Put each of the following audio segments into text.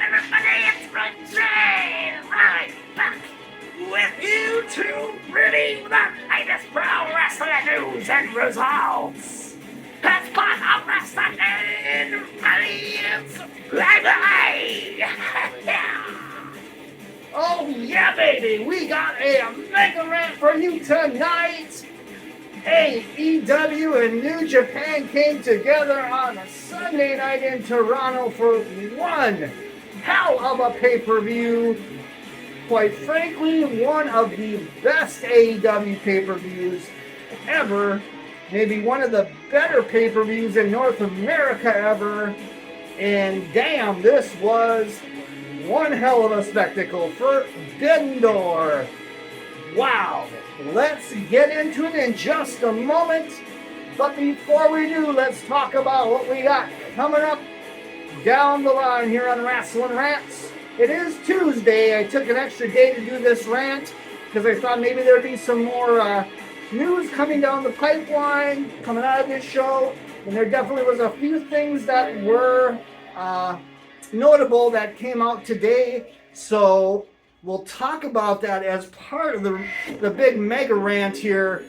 everybody, it's Jay, right back with you to bring the latest pro wrestling news and results. It's part of Wrestling Alliance Live. Oh yeah, baby, we got a mega rant for you tonight. AEW and New Japan came together on a Sunday night in Toronto for one hell of a pay-per-view. Quite frankly, one of the best AEW pay-per-views ever. Maybe one of the better pay-per-views in North America ever. And damn, this was one hell of a spectacle. Forbidden Door. Wow. Let's get into it in just a moment. But before we do, let's talk about what we got coming up down the line here on Wrestling Rants. It is Tuesday. I took an extra day to do this rant because I thought maybe there'd be some more news coming down the pipeline, coming out of this show. And there definitely was a few things that were notable that came out today. So we'll talk about that as part of the big mega rant here.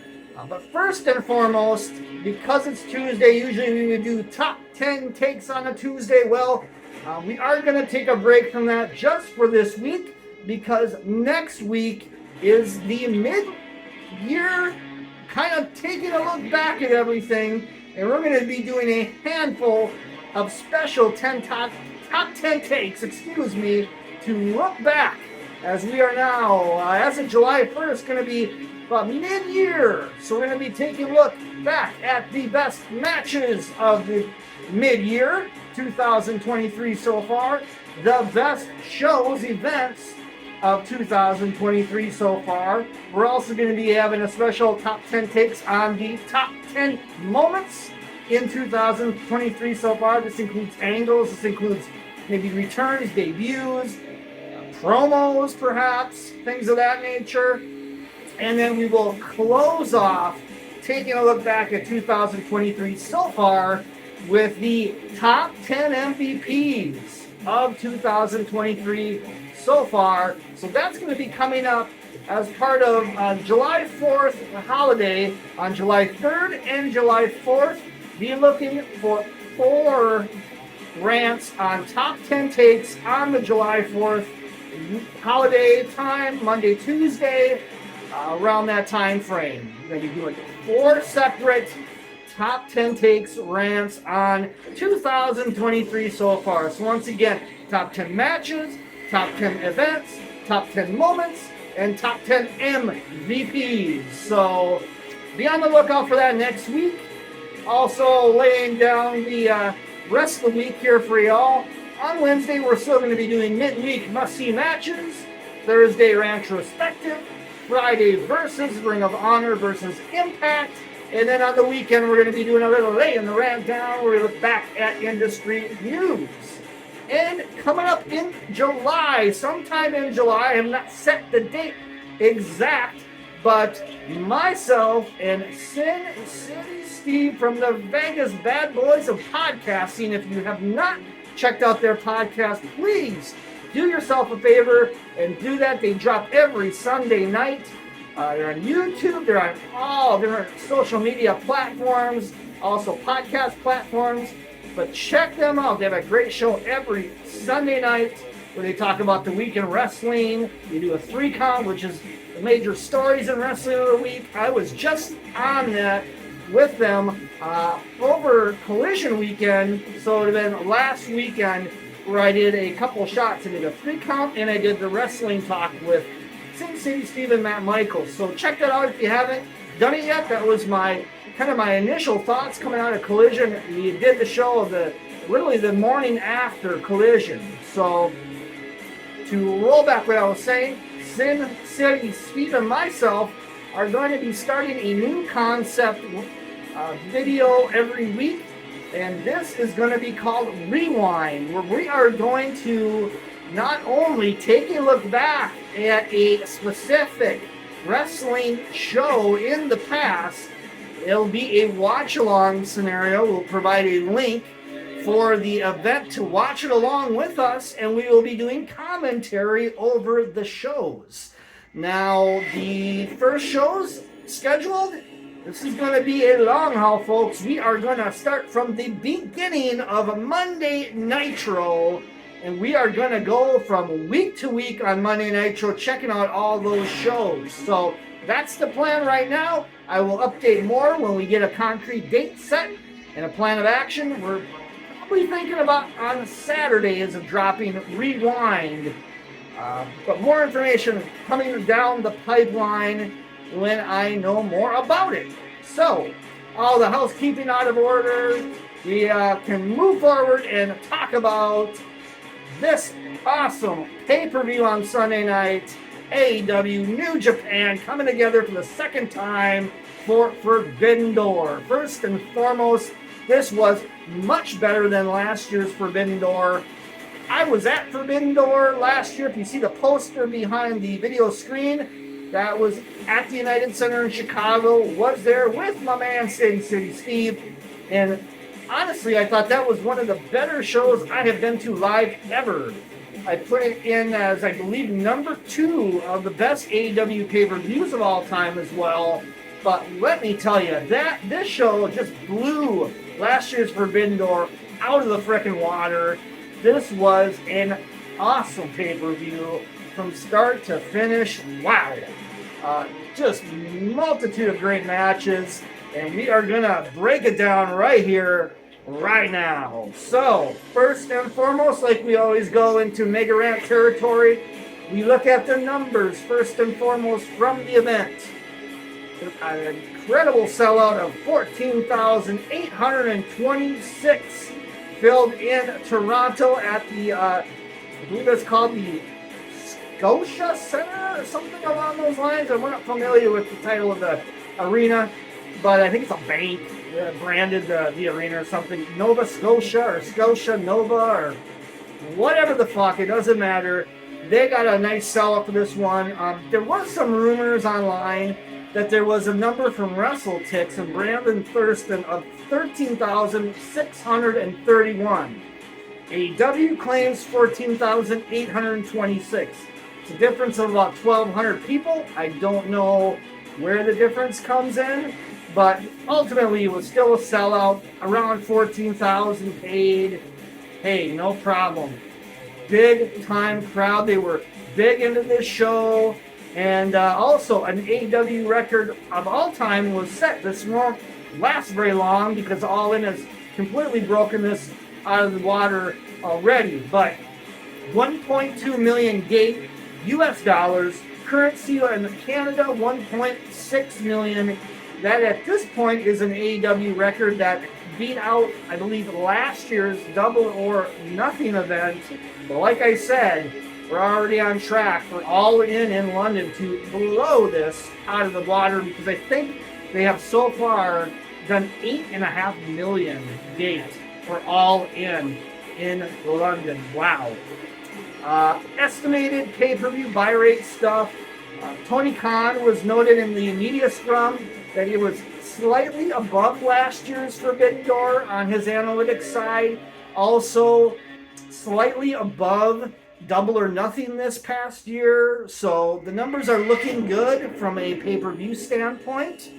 But first and foremost, because it's Tuesday, usually we do top 10 takes on a Tuesday. Well, we are going to take a break from that just for this week because next week is the mid-year kind of taking a look back at everything. And we're going to be doing a handful of special top 10 takes, to look back as we are now, as of July 1st, going to be about mid-year. So we're going to be taking a look back at the best matches of the mid-year 2023 so far, the best shows, events of 2023 so far. We're also going to be having a special top 10 takes on the top 10 moments in 2023 so far. This includes angles, this includes maybe returns, debuts, promos perhaps, things of that nature. And then we will close off taking a look back at 2023 so far with the top 10 MVPs of 2023 so far. So that's going to be coming up as part of July 4th holiday. On July 3rd and July 4th, be looking for 4 rants on top 10 takes on the July 4th holiday time, Monday, Tuesday, around that time frame. We're going to be doing 4 separate top 10 takes rants on 2023 so far. So once again, top 10 matches, top 10 events, top 10 moments, and top 10 MVPs. So be on the lookout for that next week. Also laying down the rest of the week here for y'all. On Wednesday, we're still going to be doing midweek must-see matches. Thursday, retrospective. Friday, versus Ring of Honor versus Impact. And then on the weekend, we're going to be doing a little lay in the rant down where we look back at industry news. And coming up in July, sometime in July, I have not set the date exact, but myself and Sin City Steve from the Vegas Bad Boys of Podcasting, if you have not checked out their podcast, please do yourself a favor and do that. They drop every Sunday night. They're on YouTube. They're on all different social media platforms, also podcast platforms. But check them out. They have a great show every Sunday night where they talk about the week in wrestling. They do a 3-count, which is the major stories in wrestling of the week. I was just on that with them over Collision weekend. So it would have been last weekend where I did a couple shots. I did a 3-count and I did the wrestling talk with Sin City Steve and Matt Michaels. So check that out if you haven't done it yet. That was my initial thoughts coming out of Collision. We did the show of literally the morning after Collision. So to roll back what I was saying, Sin City Steve and myself are going to be starting a new concept video every week. And this is going to be called Rewind, where we are going to not only take a look back at a specific wrestling show in the past, it'll be a watch-along scenario. We'll provide a link for the event to watch it along with us, and we will be doing commentary over the shows. Now, the first show's scheduled. This is going to be a long haul, folks. We are going to start from the beginning of Monday Nitro, and we are going to go from week to week on Monday Nitro, checking out all those shows. So that's the plan right now. I will update more when we get a concrete date set and a plan of action. We're probably thinking about on Saturdays of dropping Rewind. But more information coming down the pipeline when I know more about it. So, all the housekeeping out of order, we can move forward and talk about this awesome pay-per-view on Sunday night. AEW New Japan coming together for the second time for Forbidden Door. First and foremost, this was much better than last year's Forbidden Door. I was at Forbidden Door last year. If you see the poster behind the video screen, that was at the United Center in Chicago. Was there with my man City Steve. And honestly, I thought that was one of the better shows I have been to live ever. I put it in as, I believe, number 2 of the best AEW pay-per-views of all time as well. But let me tell you, this show just blew last year's Forbidden Door out of the frickin' water. This was an awesome pay-per-view from start to finish. Wow. Just multitude of great matches. And we are going to break it down right here, right now. So, first and foremost, like we always go into MEGARANT territory, we look at the numbers first and foremost from the event. An incredible sellout of 14,826 filled in Toronto at the, I believe it's called the Scotia Center or something along those lines. I'm not familiar with the title of the arena, but I think it's a bank branded the arena or something. Nova Scotia or Scotia Nova or whatever the fuck, it doesn't matter. They got a nice sellout for this one. There was some rumors online that there was a number from WrestleTix and Brandon Thurston of 13,631. AEW claims 14,826. It's a difference of about 1,200 people. I don't know where the difference comes in, but ultimately it was still a sellout. Around 14,000 paid. Hey, no problem. Big time crowd. They were big into this show. And also, an AEW record of all time was set. This won't last very long because All In has completely broken this out of the water already. But 1.2 million gate US dollars, currency in Canada 1.6 million. That at this point is an AEW record that beat out, I believe, last year's Double or Nothing event. But like I said, we're already on track for All In London to blow this out of the water because I think they have so far done 8.5 million gate for All In London. Wow. Estimated pay-per-view buy rate stuff. Tony Khan was noted in the media scrum that he was slightly above last year's Forbidden Door on his analytics side. Also, slightly above Double or Nothing this past year. So the numbers are looking good from a pay-per-view standpoint.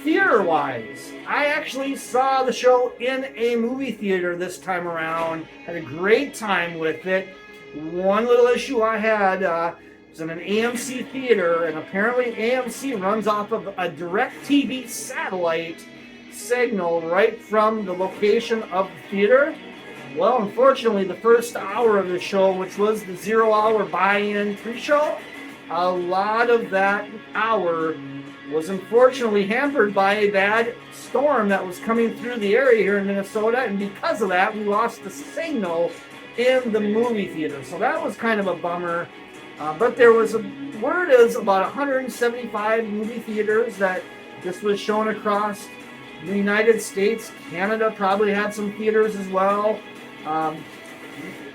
Theater-wise, I actually saw the show in a movie theater this time around. Had a great time with it. One little issue I had was in an AMC theater, and apparently AMC runs off of a DirecTV satellite signal right from the location of the theater. Well, unfortunately, the first hour of the show, which was the 0-hour buy-in pre-show, a lot of that hour was unfortunately hampered by a bad storm that was coming through the area here in Minnesota, and because of that, we lost the signal in the movie theater. So that was kind of a bummer. But there was word is about 175 movie theaters that this was shown across the United States. Canada probably had some theaters as well. I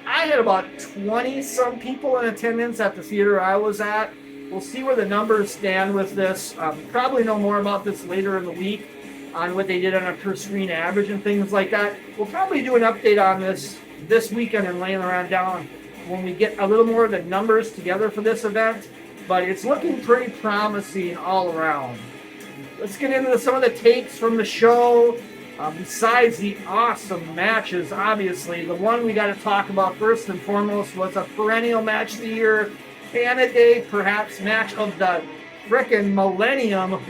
had about 20-some people in attendance at the theater I was at. We'll see where the numbers stand with this. Probably know more about this later in the week. on what they did on a per screen average and things like that. We'll probably do an update on this weekend and laying around down when we get a little more of the numbers together for this event, but it's looking pretty promising all around. Let's get into some of the takes from the show. Besides the awesome matches, obviously, the one we got to talk about first and foremost was a perennial match of the year, candidate, perhaps match of the frickin' millennium.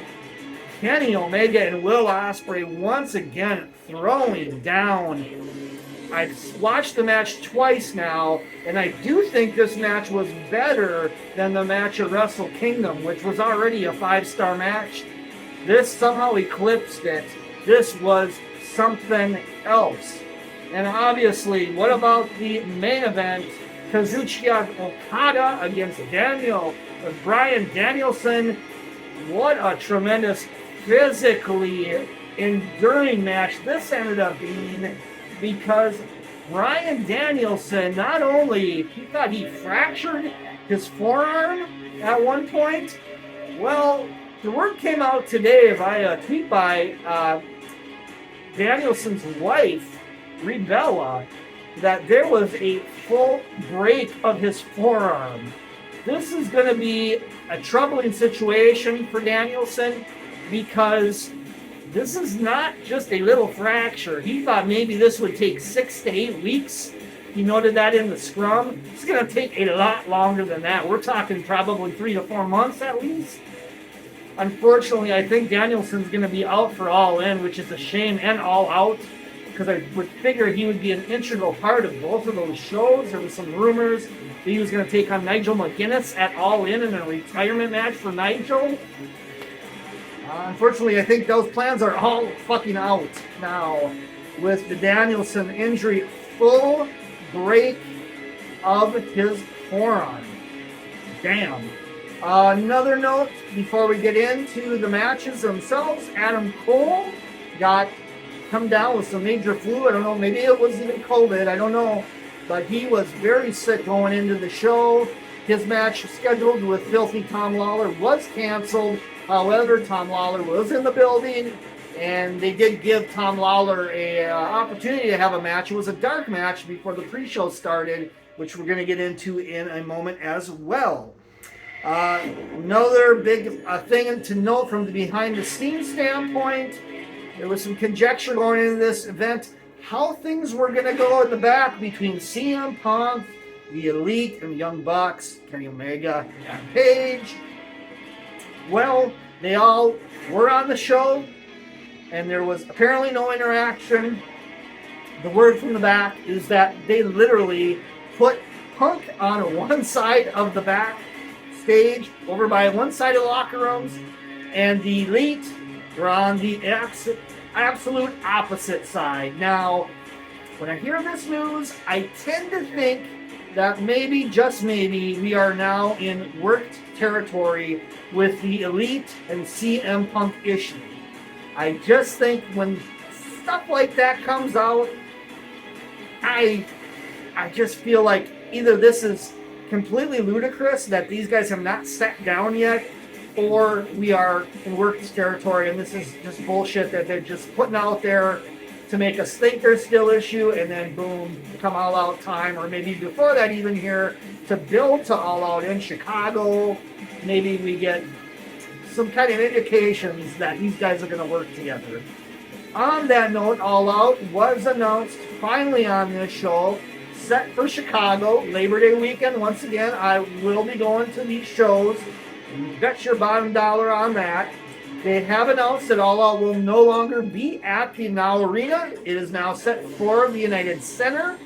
Kenny Omega and Will Ospreay once again throwing down. I've watched the match twice now, and I do think this match was better than the match at Wrestle Kingdom, which was already a 5-star match. This somehow eclipsed it. This was something else. And obviously, what about the main event? Kazuchika Okada against Bryan Danielson. What a tremendous physically enduring match this ended up being, because Bryan Danielson, not only he thought he fractured his forearm at one point, well, the word came out today via a tweet by Danielson's wife, Rebella, that there was a full break of his forearm. This is going to be a troubling situation for Danielson, because this is not just a little fracture. He thought maybe this would take 6 to 8 weeks. He noted that in the scrum. It's going to take a lot longer than that. We're talking probably 3 to 4 months at least. Unfortunately, I think Danielson's going to be out for All In, which is a shame, and All Out, because I would figure he would be an integral part of both of those shows. There was some rumors that he was going to take on Nigel McGuinness at All In a retirement match for Nigel. Unfortunately, I think those plans are all fucking out now with the Danielson injury. Full break of his forearm. Damn. Another note before we get into the matches themselves, Adam Cole come down with some major flu. I don't know, maybe it was even COVID, I don't know. But he was very sick going into the show. His match scheduled with Filthy Tom Lawler was canceled. However, Tom Lawler was in the building, and they did give Tom Lawler an opportunity to have a match. It was a dark match before the pre-show started, which we're going to get into in a moment as well. Another big thing to note from the behind-the-scenes standpoint, there was some conjecture going into this event, how things were going to go in the back between CM Punk, the Elite, and the Young Bucks, Kenny Omega, and Page. Well, they all were on the show, and there was apparently no interaction. The word from the back is that they literally put Punk on one side of the back stage, over by one side of the locker rooms, and the Elite were on the absolute opposite side. Now, when I hear this news, I tend to think that maybe, just maybe, we are now in worked territory with the Elite and CM Punk issue. I just think when stuff like that comes out, I just feel like either this is completely ludicrous that these guys have not sat down yet, or we are in worked territory and this is just bullshit that they're just putting out there to make us think there's still issue, and then boom, come All Out time, or maybe before that even here, to build to All Out in Chicago. Maybe we get some kind of indications that these guys are going to work together. On that note, All Out was announced finally on this show, set for Chicago, Labor Day weekend. Once again, I will be going to these shows. Bet your bottom dollar on that. They have announced that All Out will no longer be at the Now Arena. It is now set for the United Center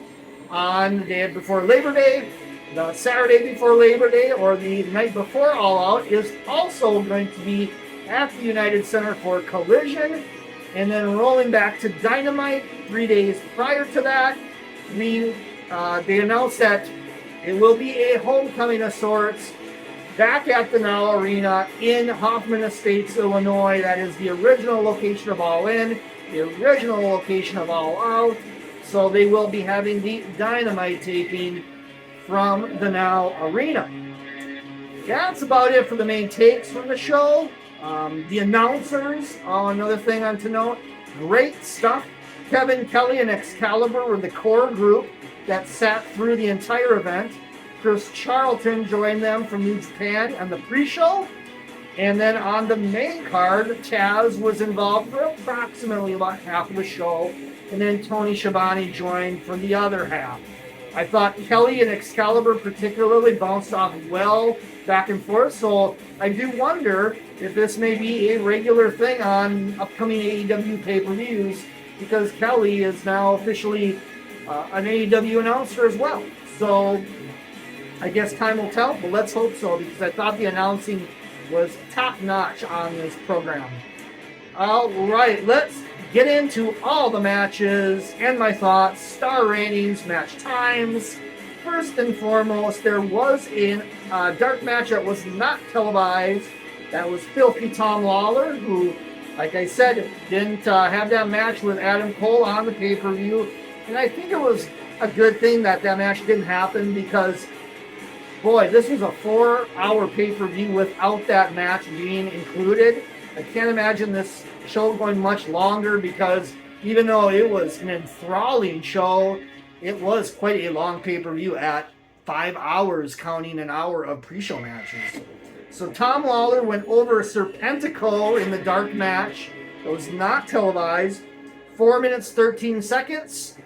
on the day before Labor Day. The Saturday before Labor Day, or the night before All Out, is also going to be at the United Center for Collision. And then rolling back to Dynamite 3 days prior to that, they announced that it will be a homecoming of sorts back at the Now Arena in Hoffman Estates, Illinois. That is the original location of All In, the original location of All Out. So they will be having the Dynamite taping from the Now Arena. That's about it for the main takes from the show. The announcers, another thing on to note, great stuff. Kevin Kelly and Excalibur were the core group that sat through the entire event. Chris Charlton joined them from New Japan on the pre-show. And then on the main card, Taz was involved for approximately about half of the show. And then Tony Schiavone joined for the other half. I thought Kelly and Excalibur particularly bounced off well back and forth. So I do wonder if this may be a regular thing on upcoming AEW pay-per-views, because Kelly is now officially an AEW announcer as well. So I guess time will tell, but let's hope so, because I thought the announcing was top-notch on this program. All right, let's get into all the matches and my thoughts, star ratings, match times. First and foremost, there was a dark match that was not televised. That was Filthy Tom Lawler, who, like I said, didn't have that match with Adam Cole on the pay-per-view. And I think it was a good thing that that match didn't happen, because, boy, this was a 4-hour pay-per-view without that match being included. I can't imagine this show going much longer, because even though it was an enthralling show, it was quite a long pay-per-view at 5 hours, counting an hour of pre-show matches. So Tom Lawler went over Serpentico in the dark match. It was not televised. 4 minutes, 13 seconds.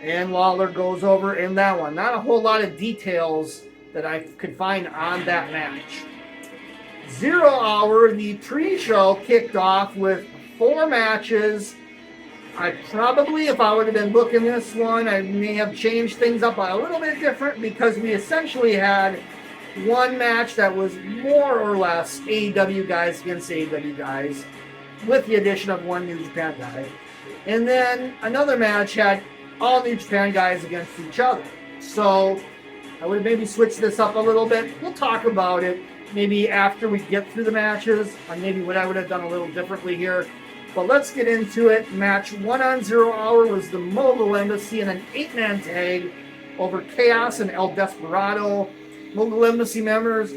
And Lawler goes over in that one. Not a whole lot of details that I could find on that match. 0 Hour, the pre-show, kicked off with 4 matches. I probably, if I would have been booking this one, I may have changed things up a little bit different, because we essentially had one match that was more or less AEW guys against AEW guys, with the addition of one New Japan guy. And then another match had all New Japan guys against each other. So I would have maybe switched this up a little bit. We'll talk about it maybe after we get through the matches, and maybe what I would have done a little differently here. But let's get into it. Match 1 on 0 Hour was the Mogul Embassy in an 8-man tag over Chaos and El Desperado. Mogul Embassy members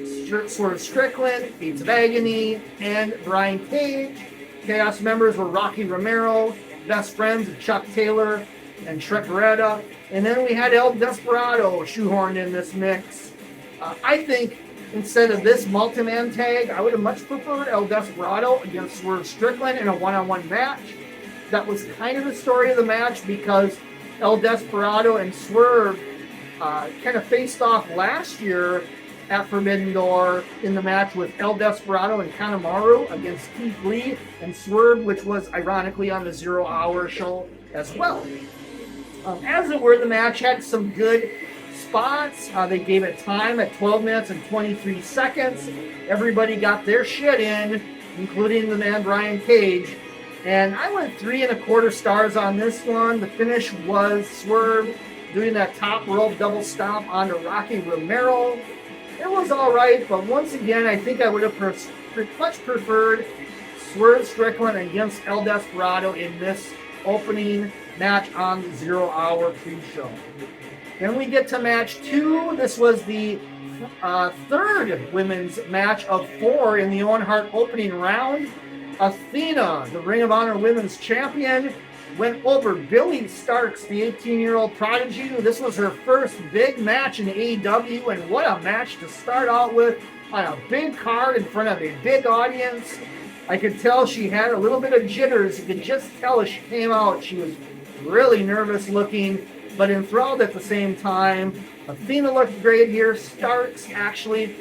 Swerve Strickland, Gates of Agony, and Brian Cage. Chaos members were Rocky Romero, best friends of Chuck Taylor and Trent Beretta. And then we had El Desperado shoehorned in this mix. I think instead of this multi-man tag, I would have much preferred El Desperado against Swerve Strickland in a one-on-one match. That was kind of the story of the match, because El Desperado and Swerve kind of faced off last year at Forbidden Door in the match with El Desperado and Kanemaru against Keith Lee and Swerve, which was ironically on the 0 Hour show as well. As it were, the match had some good spots. They gave it time at 12 minutes and 23 seconds. Everybody got their shit in, including the man Brian Cage. And I went 3 1/4 stars on this one. The finish was Swerve doing that top rope double stomp onto Rocky Romero. It was all right, but once again, I think I would have much preferred Swerve Strickland against El Desperado in this opening match on the 0 Hour pre-show. Then we get to match 2. This was the third women's match of 4 in the Owen Hart opening round. Athena, the Ring of Honor Women's Champion, went over Billy Starks, the 18-year-old prodigy. This was her first big match in AEW, and what a match to start out with on a big card in front of a big audience. I could tell she had a little bit of jitters. You could just tell as she came out. She was really nervous looking, but enthralled at the same time. Athena looked great here. Starks actually,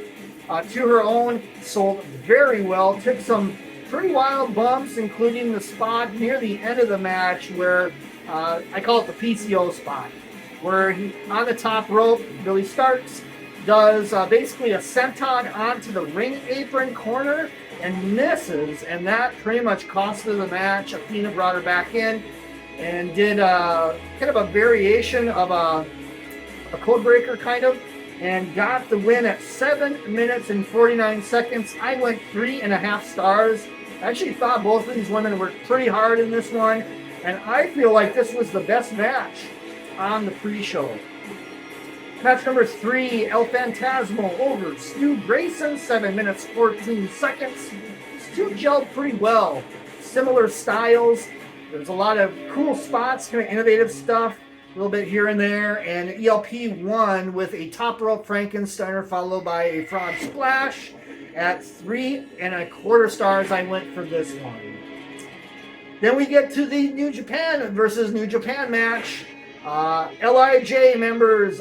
to her own, sold very well. Took some pretty wild bumps, including the spot near the end of the match where, I call it the PCO spot, where on the top rope, Billy Starks does basically a senton onto the ring apron corner and misses, and that pretty much costed the match. Athena brought her back in and did kind of a variation of a code breaker kind of, and got the win at 7 minutes and 49 seconds. I went 3 1/2 stars. I actually thought both of these women worked pretty hard in this one, and I feel like this was the best match on the pre-show. Match number 3, El Phantasmo over Stu Grayson, 7 minutes 14 seconds. two gelled pretty well. Similar styles. There's a lot of cool spots, kind of innovative stuff, a little bit here and there. And ELP won with a top rope Frankensteiner followed by a frog splash. At 3.25 stars, I went for this one. Then we get to the New Japan versus New Japan match. LIJ members,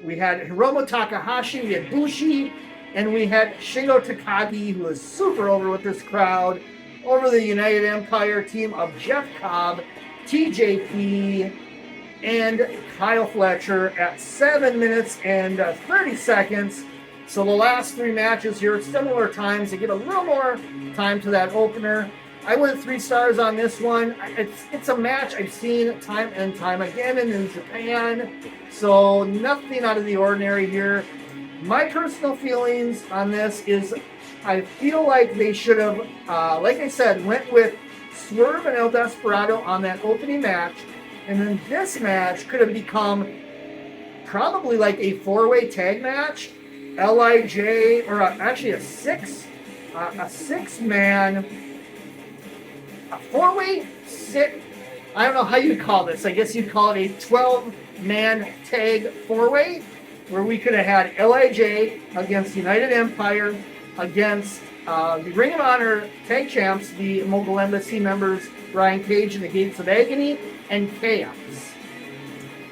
we had Hiromu Takahashi, we had Bushi, and we had Shingo Takagi, who is super over with this crowd, over the United Empire team of Jeff Cobb, TJP, and Kyle Fletcher at 7 minutes and 30 seconds. So the last three matches here, similar times, they get a little more time to that opener. I went 3 stars on this one. It's a match I've seen time and time again in New Japan, so nothing out of the ordinary here. My personal feelings on this is I feel like they should have, like I said, went with Swerve and El Desperado on that opening match, and then this match could have become probably like a 4-way tag match. LIJ, or actually a six-man, a 4-way sit. I don't know how you'd call this. I guess you'd call it a 12-man tag 4-way, where we could have had LIJ against United Empire, against the Ring of Honor tag champs, the Mogul Embassy members, Brian Cage and the Gates of Agony, and Chaos.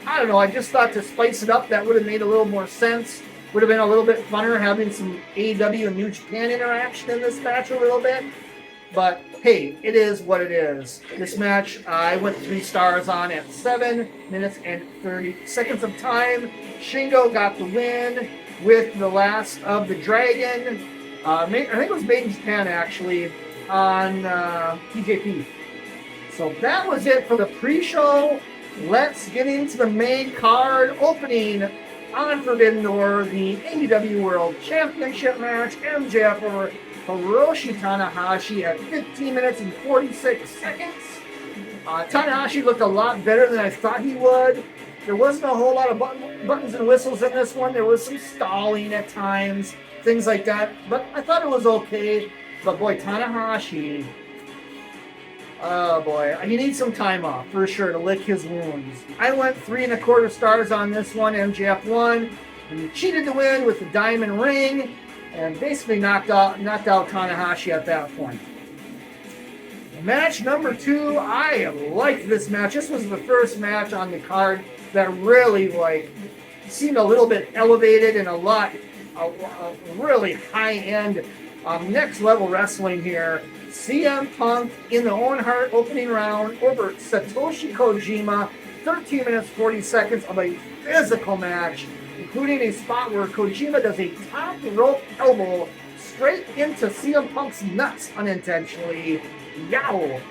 I don't know. I just thought to spice it up, that would have made a little more sense. Would have been a little bit funner having some AEW and New Japan interaction in this match a little bit. But hey, it is what it is. This match, I went 3 stars on at 7 minutes and 30 seconds of time. Shingo got the win with the last of the Dragon. I think it was made in Japan, actually, on TJP. So that was it for the pre-show. Let's get into the main card opening on Forbidden Door, the AEW World Championship match. MJF over Hiroshi Tanahashi at 15 minutes and 46 seconds. Tanahashi looked a lot better than I thought he would. There wasn't a whole lot of buttons and whistles in this one. There was some stalling at times, things like that. But I thought it was okay. But boy, Tanahashi, oh boy, he needs some time off for sure to lick his wounds. I went 3.25 stars on this one. MJF won, and he cheated to win with the diamond ring, and basically knocked out Tanahashi at that point. Match number 2, I liked this match. This was the first match on the card that really seemed a little bit elevated and a really high-end, next level wrestling here. CM Punk in the Owen Hart opening round over Satoshi Kojima, 13 minutes 40 seconds of a physical match, including a spot where Kojima does a top rope elbow straight into CM Punk's nuts unintentionally. Yow!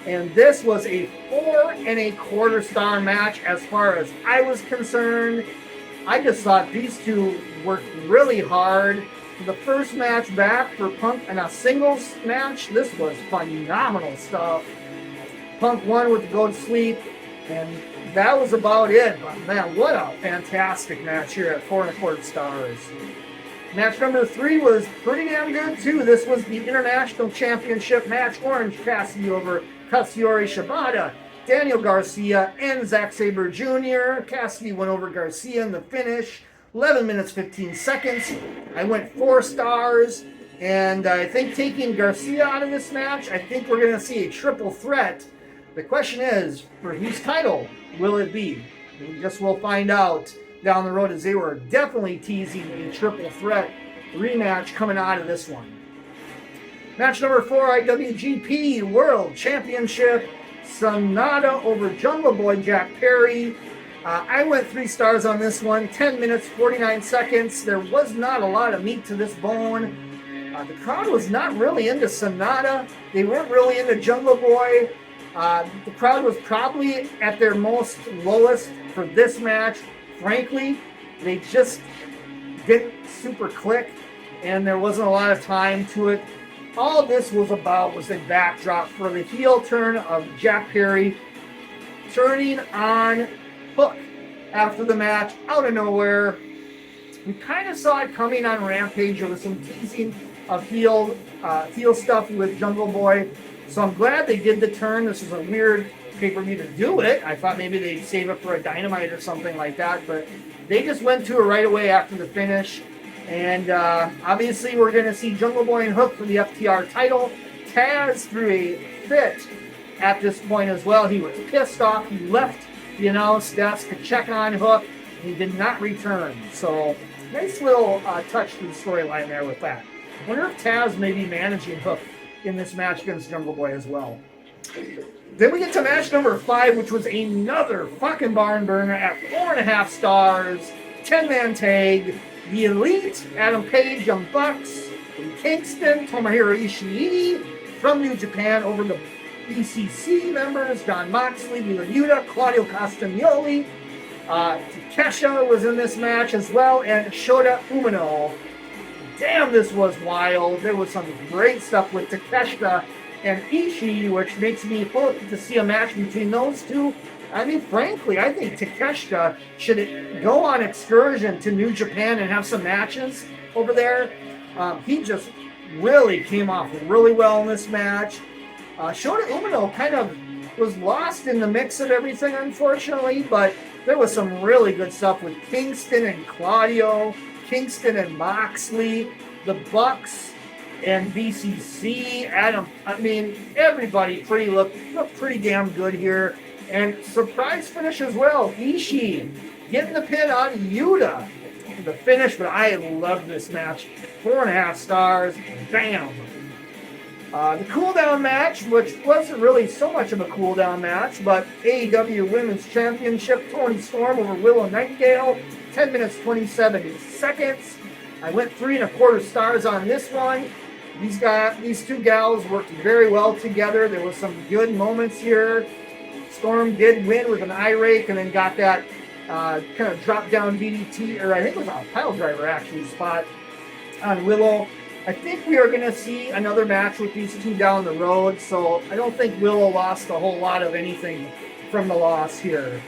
And this was a 4.25 star match as far as I was concerned. I just thought these two worked really hard. The first match back for Punk in a singles match, this was phenomenal stuff. Punk won with the go to sleep, and that was about it. But man, what a fantastic match here at 4.25 stars. Match number 3 was pretty damn good too. This was the International Championship match. Orange Cassidy over Katsuyori Shibata, Daniel Garcia, and Zack Sabre Jr. Cassidy went over Garcia in the finish. 11 minutes, 15 seconds. I went 4 stars, and I think taking Garcia out of this match, I think we're going to see a triple threat. The question is, for whose title will it be? I guess we'll find out down the road, as they were definitely teasing a triple threat rematch coming out of this one. Match number 4, IWGP World Championship. Sonata over Jungle Boy Jack Perry. I went 3 stars on this one, 10 minutes, 49 seconds. There was not a lot of meat to this bone. The crowd was not really into Sonata. They weren't really into Jungle Boy. The crowd was probably at their most lowest for this match. Frankly, they just didn't super click, and there wasn't a lot of time to it. All this was about was a backdrop for the heel turn of Jack Perry turning on Hook after the match out of nowhere. We kind of saw it coming on Rampage. There was some teasing of heel stuff with Jungle Boy. So I'm glad they did the turn. This is a weird pay-per-view to do it. I thought maybe they'd save it for a Dynamite or something like that, but they just went to it right away after the finish. And obviously we're going to see Jungle Boy and Hook for the FTR title. Taz threw a fit at this point as well. He was pissed off. He left the announce desk to check on Hook. He did not return. So nice little touch to the storyline there with that. I wonder if Taz may be managing Hook in this match against Jungle Boy as well. Then we get to match number 5, which was another fucking barn burner at 4.5 stars. 10-man tag. The Elite, Adam Page, Young Bucks, from Kingston, Tomohiro Ishii, from New Japan, over the BCC members, Jon Moxley, Wheeler Yuta, Claudio Castagnoli. Takeshita was in this match as well, and Shota Umino. Damn, this was wild. There was some great stuff with Takeshita and Ishii, which makes me hope to see a match between those two. I mean, frankly, I think Takeshita should go on excursion to New Japan and have some matches over there. He just really came off really well in this match. Shota Umino kind of was lost in the mix of everything, unfortunately, but there was some really good stuff with Kingston and Claudio, Kingston and Moxley, the Bucks and BCC, Adam. I mean, everybody looked pretty damn good here. And surprise finish as well. Ishii getting the pin on Yuta. The finish, but I love this match. 4.5 stars. Bam. The cool-down match, which wasn't really so much of a cool-down match, but AEW Women's Championship, Toni Storm over Willow Nightingale, 10 minutes, 27 seconds. I went 3.25 stars on this one. These two gals worked very well together. There was some good moments here. Storm did win with an eye rake and then got that kind of drop down DDT, or I think it was a pile driver actually, spot on Willow. I think we are going to see another match with these two down the road, so I don't think Willow lost a whole lot of anything from the loss here.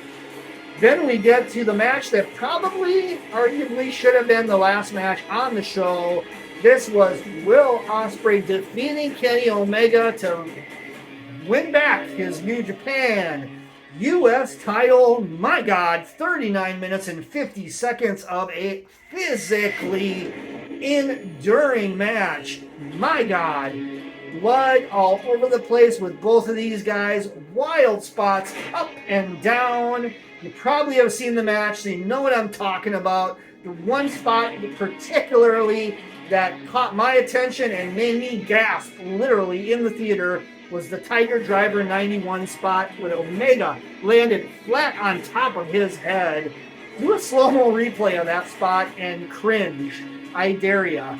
Then we get to the match that probably, arguably, should have been the last match on the show. This was Will Ospreay defeating Kenny Omega to win back his New Japan U.S. title. My God, 39 minutes and 50 seconds of a physically enduring match. My God, blood all over the place with both of these guys. Wild spots up and down. You probably have seen the match, so you know what I'm talking about. The one spot particularly that caught my attention and made me gasp literally in the theater was the Tiger Driver 91 spot when Omega landed flat on top of his head. Do a slow-mo replay of that spot and cringe. I dare ya.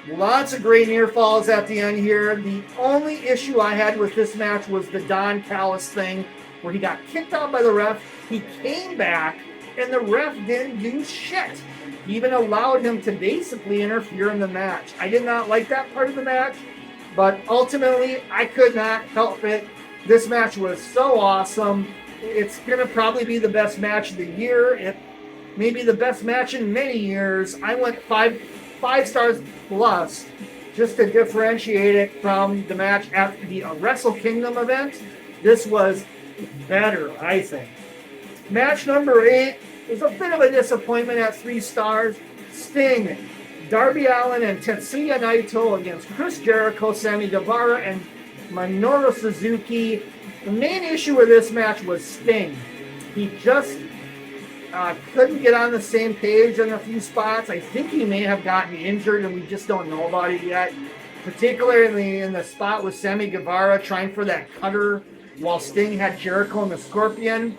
Lots of great near falls at the end here. The only issue I had with this match was the Don Callis thing where he got kicked out by the ref. He came back and the ref didn't do shit. He even allowed him to basically interfere in the match. I did not like that part of the match. But ultimately, I could not help it. This match was so awesome. It's going to probably be the best match of the year. It may be the best match in many years. I went five stars plus just to differentiate it from the match at the Wrestle Kingdom event. This was better, I think. Match number 8 was a bit of a disappointment at 3 stars. Sting, Darby Allin, and Tetsuya Naito against Chris Jericho, Sammy Guevara, and Minoru Suzuki. The main issue with this match was Sting. He just couldn't get on the same page in a few spots. I think he may have gotten injured and we just don't know about it yet. Particularly in the spot with Sammy Guevara trying for that cutter while Sting had Jericho and the Scorpion.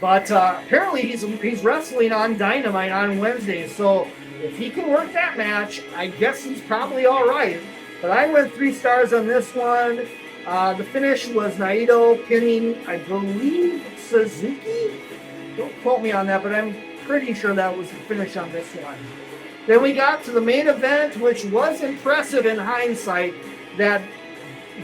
But apparently he's wrestling on Dynamite on Wednesday, so if he can work that match, I guess he's probably all right. But I went 3 stars on this one. The finish was Naito pinning, I believe, Suzuki? Don't quote me on that, but I'm pretty sure that was the finish on this one. Then we got to the main event, which was impressive in hindsight, that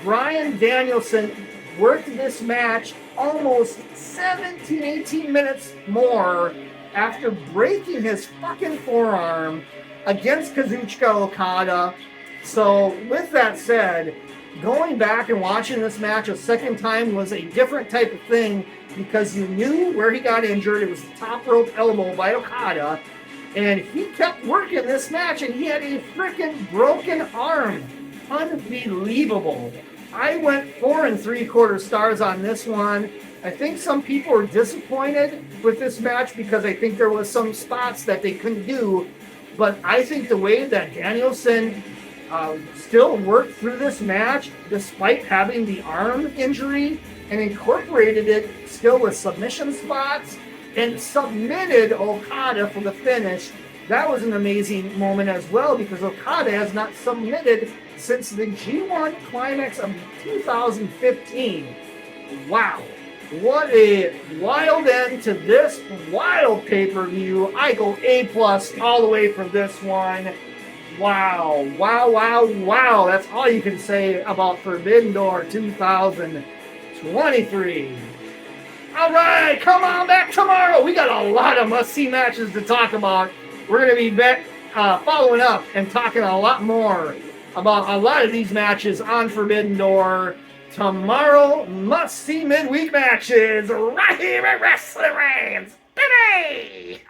Bryan Danielson worked this match almost 17, 18 minutes more after breaking his fucking forearm against Kazuchika Okada. So with that said, going back and watching this match a second time was a different type of thing because you knew where he got injured. It was the top rope elbow by Okada. And he kept working this match, and he had a freaking broken arm. Unbelievable. I went 4 3/4 stars on this one. I think some people were disappointed with this match because I think there was some spots that they couldn't do. But I think the way that Danielson still worked through this match, despite having the arm injury, and incorporated it still with submission spots, and submitted Okada for the finish. That was an amazing moment as well because Okada has not submitted since the G1 Climax of 2015. Wow. What a wild end to this wild pay-per-view. I go A+ all the way for this one. Wow. Wow, wow, wow. That's all you can say about Forbidden Door 2023. All right, come on back tomorrow. We got a lot of must-see matches to talk about. We're going to be back following up and talking a lot more about a lot of these matches on Forbidden Door. Tomorrow, must-see midweek matches right here at Wrestling Reigns. Baby!